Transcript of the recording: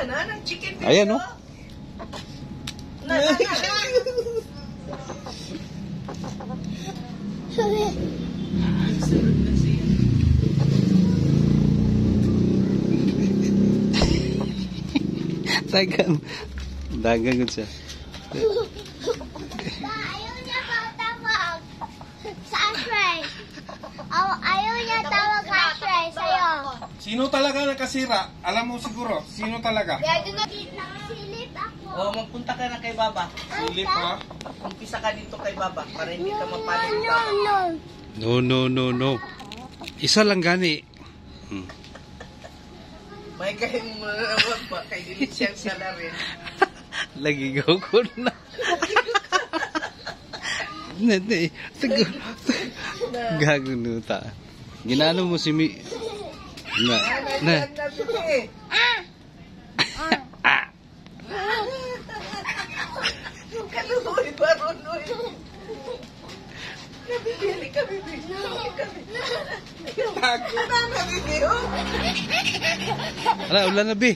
ng chicken video. Ayan, oh. Dagan ko siya. Ayaw niya tawag sa Ashtray. Ayaw niya tawag sa Ashtray sa'yo. Sino talaga nakasira? Alam mo siguro, sino talaga? Silip ako. Oh, magpunta ka na kay Baba. Silip ha? Umpisa ka dito kay Baba para hindi ka mapalit ni Baba. No. Isa lang gani. May kayo mo na naman pa. Kay dilit siyang sala rin. Lagi ko na. Nete, gago nuta. Ginano mo si Mi. Na. Kalunoy, barunoy. Nabibili ka, bibili. Tago na, nabibili. Ala, ulan na, Bi.